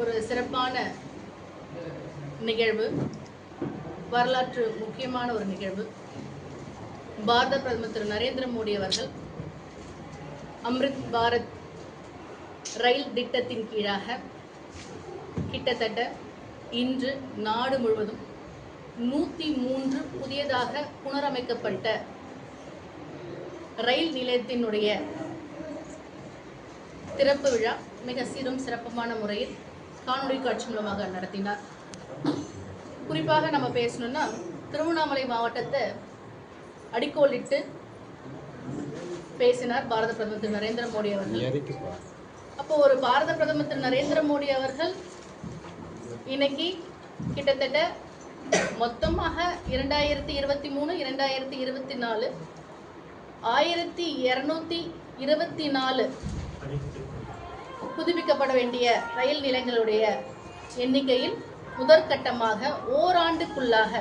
ஒரு சிறப்பான நிகழ்வு, வரலாற்று முக்கியமான ஒரு நிகழ்வு. பாரத பிரதமர் திரு நரேந்திர மோடி அவர்கள் அம்ரித் பாரத் ரயில் திட்டத்தின் கீழாக கிட்டத்தட்ட இன்று நாடு முழுவதும் 103 புதியதாக புனரமைக்கப்பட்ட ரயில் நிலையத்தினுடைய திறப்பு விழா மிக சீரும் சிறப்பமான முறையில் காணொலி காட்சி மூலமாக நடத்தினார். குறிப்பாக நம்ம பேசணும்னா, திருவண்ணாமலை மாவட்டத்தை அடிக்கோலிட்டு பேசினார் பாரத பிரதமர் திரு நரேந்திர மோடி அவர்கள். அப்போ ஒரு பாரத பிரதமர் திரு நரேந்திர மோடி அவர்கள் இன்னைக்கு கிட்டத்தட்ட மொத்தமாக 2023 2024 1224 புதுப்பிக்கப்பட வேண்டிய ரயில் நிலையங்களுடைய எண்ணிக்கையில் முதற்கட்டமாக ஓராண்டுக்குள்ளாக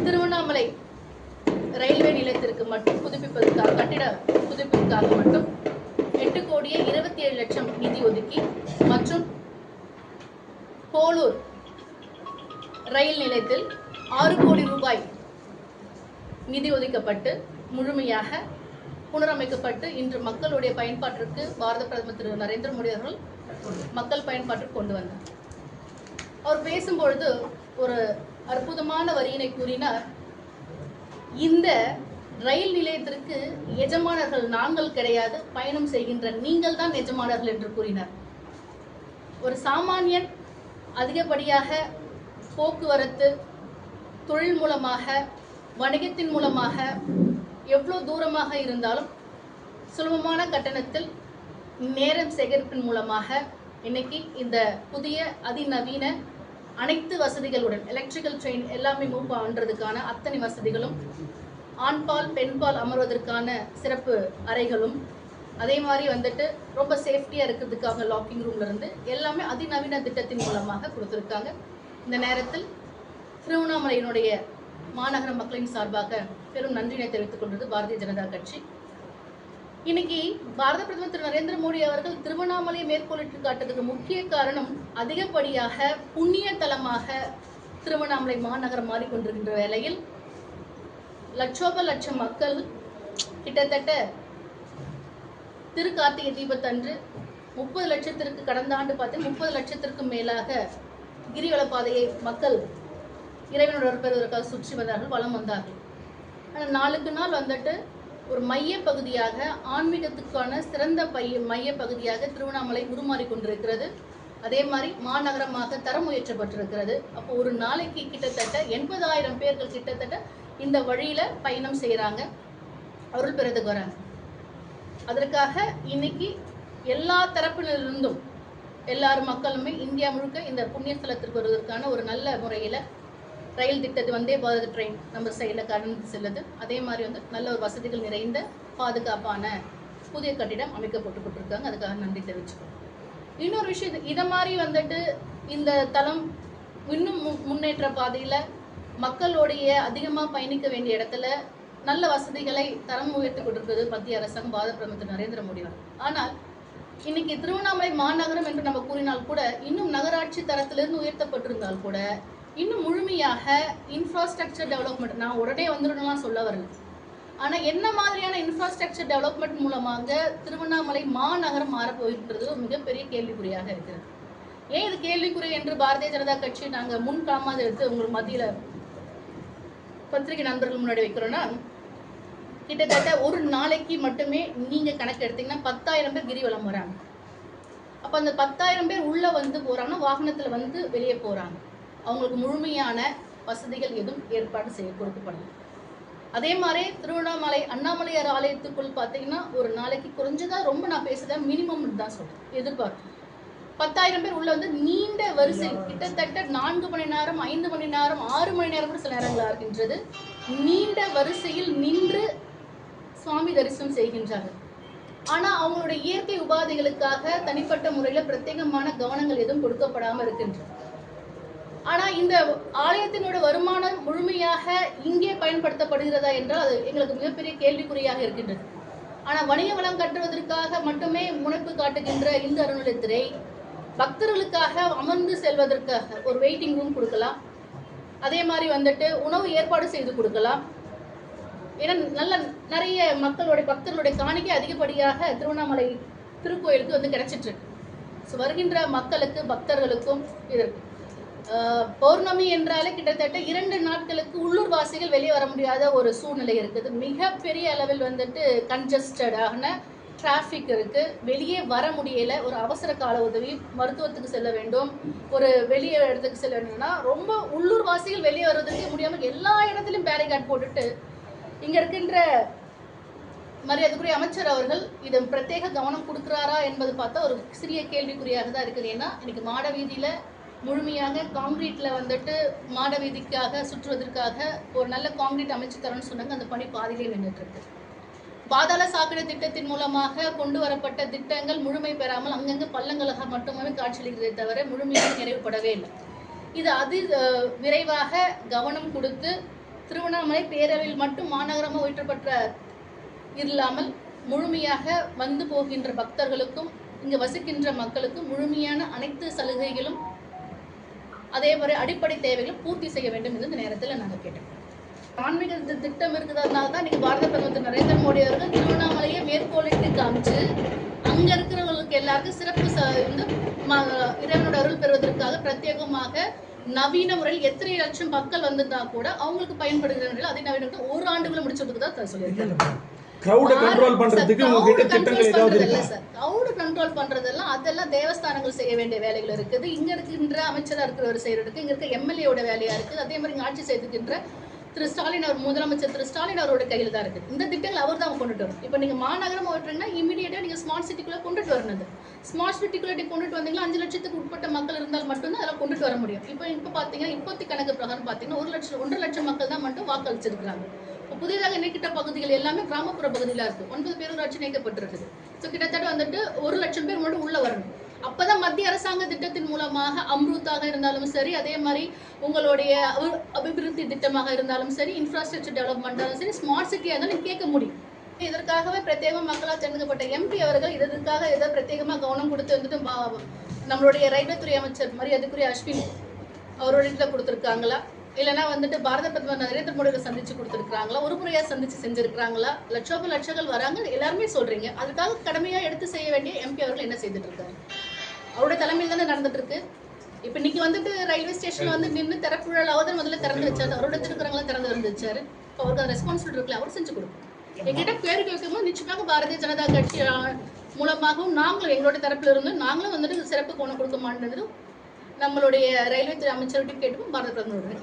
திருவண்ணாமலை ரயில்வே நிலையத்திற்கு மட்டும் புதுப்பிப்பதற்காக, கட்டிட புதுப்பிப்புக்காக மட்டும் 8,27,00,000 நிதி ஒதுக்கி மற்றும் போலூர் ரயில் நிலையத்தில் 6 கோடி ரூபாய் நிதி ஒதுக்கப்பட்டு முழுமையாக புனரமைக்கப்பட்டு இன்று மக்களுடைய பயன்பாட்டிற்கு பாரத பிரதமர் திரு நரேந்திர மோடி அவர்கள் மக்கள் பயன்பாட்டிற்கு கொண்டு வந்தார். அவர் பேசும்பொழுது ஒரு அற்புதமான வரியினை கூறினார். இந்த ரயில் நிலையத்திற்கு எஜமானர்கள் நாங்கள் கிடையாது, பயணம் செய்கின்ற நீங்கள் தான் எஜமானர்கள் என்று கூறினார். ஒரு சாமானியன் அதிகப்படியாக போக்குவரத்து, தொழில் மூலமாக, வணிகத்தின் மூலமாக எவ்வளோ தூரமாக இருந்தாலும் சுலபமான கட்டணத்தில் நேரம் சேகரிப்பின் மூலமாக இன்னைக்கு இந்த புதிய அதிநவீன அனைத்து வசதிகளுடன் எலக்ட்ரிக்கல் ட்ரெயின் எல்லாமே மூவ் பண்ணுறதுக்கான அத்தனை வசதிகளும், ஆண்பால் பெண்பால் அமர்வதற்கான சிறப்பு அறைகளும், அதே மாதிரி ரொம்ப சேஃப்டியாக இருக்கிறதுக்காக லாக்கிங் ரூம்லேருந்து எல்லாமே அதிநவீன திட்டத்தின் மூலமாக கொடுத்துருக்காங்க. இந்த நேரத்தில் திருவண்ணாமலையினுடைய மாநகர மக்களின் சார்பாக பெரும் நன்றினை தெரிவித்துக் கொண்டது பாரதிய ஜனதா கட்சி. இன்னைக்கு பாரத பிரதமர் திரு நரேந்திர மோடி அவர்கள் திருவண்ணாமலையை மேற்கோளிட்டு காட்டுறதுக்கு முக்கிய காரணம், அதிகப்படியாக புண்ணிய தலமாக திருவண்ணாமலை மாநகரம் மாறிக்கொண்டிருக்கின்ற வேளையில் லட்சோப மக்கள் கிட்டத்தட்ட திருக்கார்த்திகை தீபத்தன்று 30 லட்சத்திற்கு, கடந்த ஆண்டு பார்த்து 30 லட்சத்திற்கும் மேலாக கிரிவல பாதையை மக்கள் இறைவனோட பெறுவதற்காக சுற்றி வந்தார்கள், வலம் வந்தார்கள். ஆனால் நாளுக்கு நாள் ஒரு மைய பகுதியாக, ஆன்மீகத்துக்கான சிறந்த மைய பகுதியாக திருவண்ணாமலை உருமாறி கொண்டிருக்கிறது. அதே மாதிரி மாநகரமாக தரம் உயர்த்தப்பட்டிருக்கிறது. அப்போ ஒரு நாளைக்கு கிட்டத்தட்ட 80,000 பேர்கள் கிட்டத்தட்ட இந்த வழியில பயணம் செய்கிறாங்க, அருள் பெறதுக்கு வராங்க. அதற்காக இன்னைக்கு எல்லா தரப்பிலிருந்தும் எல்லாரும் மக்களுமே இந்தியா முழுக்க இந்த புண்ணிய ஸ்தலத்திற்கு வருவதற்கான ஒரு நல்ல முறையில் ரயில் திட்டத்தை வந்தே பாரத் ட்ரெயின் நம்ம சைடில் கடந்து செல்லுது. அதே மாதிரி நல்ல ஒரு வசதிகள் நிறைந்த பாதுகாப்பான புதிய கட்டிடம் அமைக்கப்பட்டு கொண்டிருக்காங்க. அதுக்காக நன்றி தெரிவிச்சுக்கோம். இன்னொரு விஷயம், இதை மாதிரி இந்த தளம் இன்னும் முன்னேற்ற பாதையில் மக்களோடைய அதிகமாக பயணிக்க வேண்டிய இடத்துல நல்ல வசதிகளை தரம் உயர்த்தி கொண்டிருக்கிறது மத்திய அரசாங்கம், பாரத பிரதமர் திரு நரேந்திர மோடி அவர்கள். ஆனால் இன்னைக்கு திருவண்ணாமலை மாநகரம் என்று நம்ம கூறினால் கூட, இன்னும் நகராட்சி தரத்திலிருந்து உயர்த்தப்பட்டிருந்தால் கூட இன்னும் முழுமையாக இன்ஃப்ராஸ்ட்ரக்சர் டெவலப்மெண்ட், நான் உடனே வந்துடணும்லாம் சொல்ல வரல, ஆனால் என்ன மாதிரியான இன்ஃப்ராஸ்ட்ரக்சர் டெவலப்மெண்ட் மூலமாக திருவண்ணாமலை மாநகரம் மாறப்போகின்றது மிகப்பெரிய கேள்விக்குறியாக இருக்கிறது. ஏன் இது கேள்விக்குறி என்று பாரதிய ஜனதா கட்சி நாங்கள் முன்காலமாக எடுத்து உங்களுக்கு மத்தியில் பத்திரிகை நண்பர்கள் முன்னாடி வைக்கிறோன்னா, கிட்டத்தட்ட ஒரு நாளைக்கு மட்டுமே நீங்கள் கணக்கு எடுத்தீங்கன்னா 10,000 பேர் கிரிவலம் வராங்க. அப்போ அந்த 10,000 பேர் உள்ளே போகிறாங்கன்னா வாகனத்தில் வெளியே போகிறாங்க. அவங்களுக்கு முழுமையான வசதிகள் எதுவும் ஏற்பாடு செய்ய கொடுக்கப்படல. அதே மாதிரி திருவண்ணாமலை அண்ணாமலையார் ஆலயத்துக்குள் பார்த்தீங்கன்னா ஒரு நாளைக்கு குறைஞ்சதா, ரொம்ப நான் பேசுகிறேன் மினிமம் தான் சொல்கிறேன், எதிர்பார்ப்பு 10,000 பேர் உள்ள நீண்ட வரிசை, கிட்டத்தட்ட 4 மணி நேரம், 5 மணி நேரம், 6 மணி நேரம் கூட சில நேரங்களாக இருக்கின்றது. நீண்ட வரிசையில் நின்று சுவாமி தரிசனம் செய்கின்றார்கள். ஆனால் அவங்களுடைய இயற்கை உபாதைகளுக்காக தனிப்பட்ட முறையில் பிரத்யேகமான கவனங்கள் எதுவும் கொடுக்கப்படாமல் இருக்கின்றது. ஆனால் இந்த ஆலயத்தினோட வருமானம் முழுமையாக இங்கே பயன்படுத்தப்படுகிறதா என்றால் அது எங்களுக்கு மிகப்பெரிய கேள்விக்குறியாக இருக்கின்றது. ஆனால் வணிக வளம் கட்டுவதற்காக மட்டுமே முனைப்பு காட்டுகின்ற இந்த அறநிலையத்துறை பக்தர்களுக்காக அமர்ந்து செல்வதற்காக ஒரு வெயிட்டிங் ரூம் கொடுக்கலாம். அதே மாதிரி வந்துட்டு உணவு ஏற்பாடு செய்து கொடுக்கலாம். ஏன்னா நிறைய மக்களுடைய பக்தர்களுடைய காணிக்கை அதிகப்படியாக திருவண்ணாமலை திருக்கோயிலுக்கு வந்து கிடைச்சிட்டு இருக்கு. ஸோ வருகின்ற மக்களுக்கு பக்தர்களுக்கும் இதற்கு பௌர்ணமி என்றாலே கிட்டத்தட்ட 2 நாட்களுக்கு உள்ளூர் வாசிகள் வெளியே வர முடியாத ஒரு சூழ்நிலை இருக்குது. மிகப்பெரிய அளவில் வந்துட்டு கன்ஜஸ்டடான டிராஃபிக் இருக்கு. வெளியே வர முடியல. ஒரு அவசர கால உதவி, மருத்துவத்துக்கு செல்ல வேண்டும், ஒரு வெளியே இடத்துக்கு செல்ல வேண்டும்னா ரொம்ப உள்ளூர் வாசிகள் வெளியே வருவதற்கே முடியாமல் எல்லா இடத்துலையும் பேரிகார்ட் போட்டுட்டு இங்க இருக்கின்ற மரியாதைக்குரிய அமைச்சர் அவர்கள் இது பிரத்யேக கவனம் கொடுக்கிறாரா என்பது பார்த்தா ஒரு சிறிய கேள்விக்குறியாக தான் இருக்குது. ஏன்னா இன்னைக்கு மாட வீதியில முழுமையாக காங்கிரீட்ல வந்துட்டு மாட வீதிக்காக சுற்றுவதற்காக ஒரு நல்ல காங்கிரீட் அமைச்சு தரணும்னு சொன்னாங்க. அந்த பணி பாதியிலே நின்றுட்டு இருக்கு. பாதாள சாக்கடை திட்டத்தின் மூலமாக கொண்டு வரப்பட்ட திட்டங்கள் முழுமை பெறாமல் அங்கங்க பள்ளங்களாக மட்டுமே காட்சியளிக்கிறதே தவிர முழுமையாக நிறைவுபடவே இல்லை. இது விரைவாக கவனம் கொடுத்து திருவண்ணாமலை பேரவையில் மட்டும் மாநகரமாக உயர்த்தப்பட்ட இல்லாமல் முழுமையாக வந்து போகின்ற பக்தர்களுக்கும் இங்கு வசிக்கின்ற மக்களுக்கும் முழுமையான அனைத்து சலுகைகளும் அதே மாதிரி அடிப்படை தேவைகளும் பூர்த்தி செய்ய வேண்டும் என்று இந்த நேரத்தில் நாங்கள் கேட்டோம். ஆன்மீக திட்டம் இருக்கிறதுனால தான் இன்னைக்கு பாரத பிரதமர் நரேந்திர மோடி அவர்கள் திருவண்ணாமலையை மேற்கோளிட்டு காமிச்சு அங்க இருக்கிறவங்களுக்கு எல்லாருக்கும் சிறப்பு வந்து இறைவனோட அருள் பெறுவதற்காக பிரத்யேகமாக நவீன முறையில் எத்தனை லட்சம் மக்கள் வந்திருந்தா கூட அவங்களுக்கு பயன்படுகிற அதே நவீன 1 ஆண்டுக்குள்ள முடிச்சதுக்கு தான் சொல்லியிருக்காங்க. கிரவுட் கண்ட்ரோல் பண்றதுக்கு உங்ககிட்ட திட்டங்கள் ஏதாவது இருக்கா சார்? கிரவுட் கண்ட்ரோல் பண்றதெல்லாம் அதெல்லாம் தேவஸ்தானங்கள் செய்ய வேண்டிய வேலைகள் இருக்குது. இங்க இருக்கின்ற அமைச்சரா இருக்கிறவர் செய்யறதுக்கு, இங்க இருக்க எம்எல்ஏவோட வேலையா இருக்குது. அதே மாதிரி ஆட்சி செய்துக்கின்ற திரு ஸ்டாலின் அவர் முதலமைச்சர் திரு ஸ்டாலின் அவரோட கையில் தான் இருக்குது. இந்த திட்டங்கள் அவர் தான் கொண்டுட்டு வரும். இப்போ நீங்க மாநகரம் ஓட்டுறீங்கன்னா இமீடியட்டா நீங்க ஸ்மார்ட் சிட்டிக்குள்ள கொண்டுட்டு வரணும். ஸ்மார்ட் சிட்டிக்குள்ள கொண்டுட்டு வந்தீங்கன்னா 5 லட்சத்துக்கு உட்பட்ட மக்கள் இருந்தால் மட்டும்தான் அதெல்லாம் கொண்டுட்டு வர முடியும். இப்போ பாத்தீங்கன்னா இப்போத்தி கணக்கு பிரகாரம் பாத்தீங்கன்னா 1 லட்சம் மக்கள் தான் மட்டும் வாக்களிச்சிருக்காங்க. புதிதாக இணைக்கிட்ட பகுதிகள் எல்லாமே கிராமப்புற பகுதியில இருக்கு. 9 பேரூராட்சி இணைக்கப்பட்டிருக்குது. ஸோ கிட்டத்தட்ட வந்துட்டு 1 லட்சம் பேர் மட்டும் உள்ள வரணும். அப்பதான் மத்திய அரசாங்க திட்டத்தின் மூலமாக அம்ருத்தாக இருந்தாலும் சரி, அதே மாதிரி உங்களுடைய அபிவிருத்தி திட்டமாக இருந்தாலும் சரி, இன்ஃப்ராஸ்ட்ரக்சர் டெவலப்மெண்டாலும் சரி, ஸ்மார்ட் சிட்டியாக இருந்தாலும் கேட்க முடியும். இதற்காகவே பிரத்யேக மக்களால் தேர்ந்தெடுக்கப்பட்ட எம்பி அவர்கள் இதற்காக ஏதோ பிரத்யேகமாக கவனம் கொடுத்து வந்துட்டு நம்மளுடைய ரயில்வே துறை அமைச்சர் மரியாதைக்குரிய அஸ்வின் அவரோட இடத்துல கொடுத்துருக்காங்களா, இல்லைன்னா வந்துட்டு பாரத பிரதமர் நரேந்திர மோடியை சந்திச்சு கொடுத்துருக்காங்களா, ஒரு முறையா சந்திச்சு செஞ்சிருக்காங்களா? லட்சங்கள் வராங்க எல்லாருமே சொல்றீங்க. அதுக்காக கடமையா எடுத்து செய்ய வேண்டிய எம்பி அவர்கள் என்ன செய்துட்டு இருக்காரு? அவருடைய தலைமையில் தானே நடந்துட்டு இருக்கு. இப்ப இன்னைக்கு வந்துட்டு ரயில்வே ஸ்டேஷன்ல வந்து நின்று திறப்புழாவது முதல்ல திறந்து வச்சாரு. அவரோட திருக்குறங்களும் திறந்து வந்து வச்சாரு. அவருக்கு ரெஸ்பான்சிபிலிட்டி இருக்குல்ல, அவர் செஞ்சு கொடுக்கும். எங்கிட்ட கேள்வி கேட்கும்போது நிச்சயமாக பாரதிய ஜனதா கட்சி மூலமாகவும் நாங்களும் எங்களோட தரப்புல இருந்து நாங்களும் வந்துட்டு சிறப்பு கவனம் கொடுக்க மாட்டேங்கிறது நம்மளுடைய ரயில்வே துறை அமைச்சர்கிட்ட கேட்டுக்கும் பாரத பிரதமரோட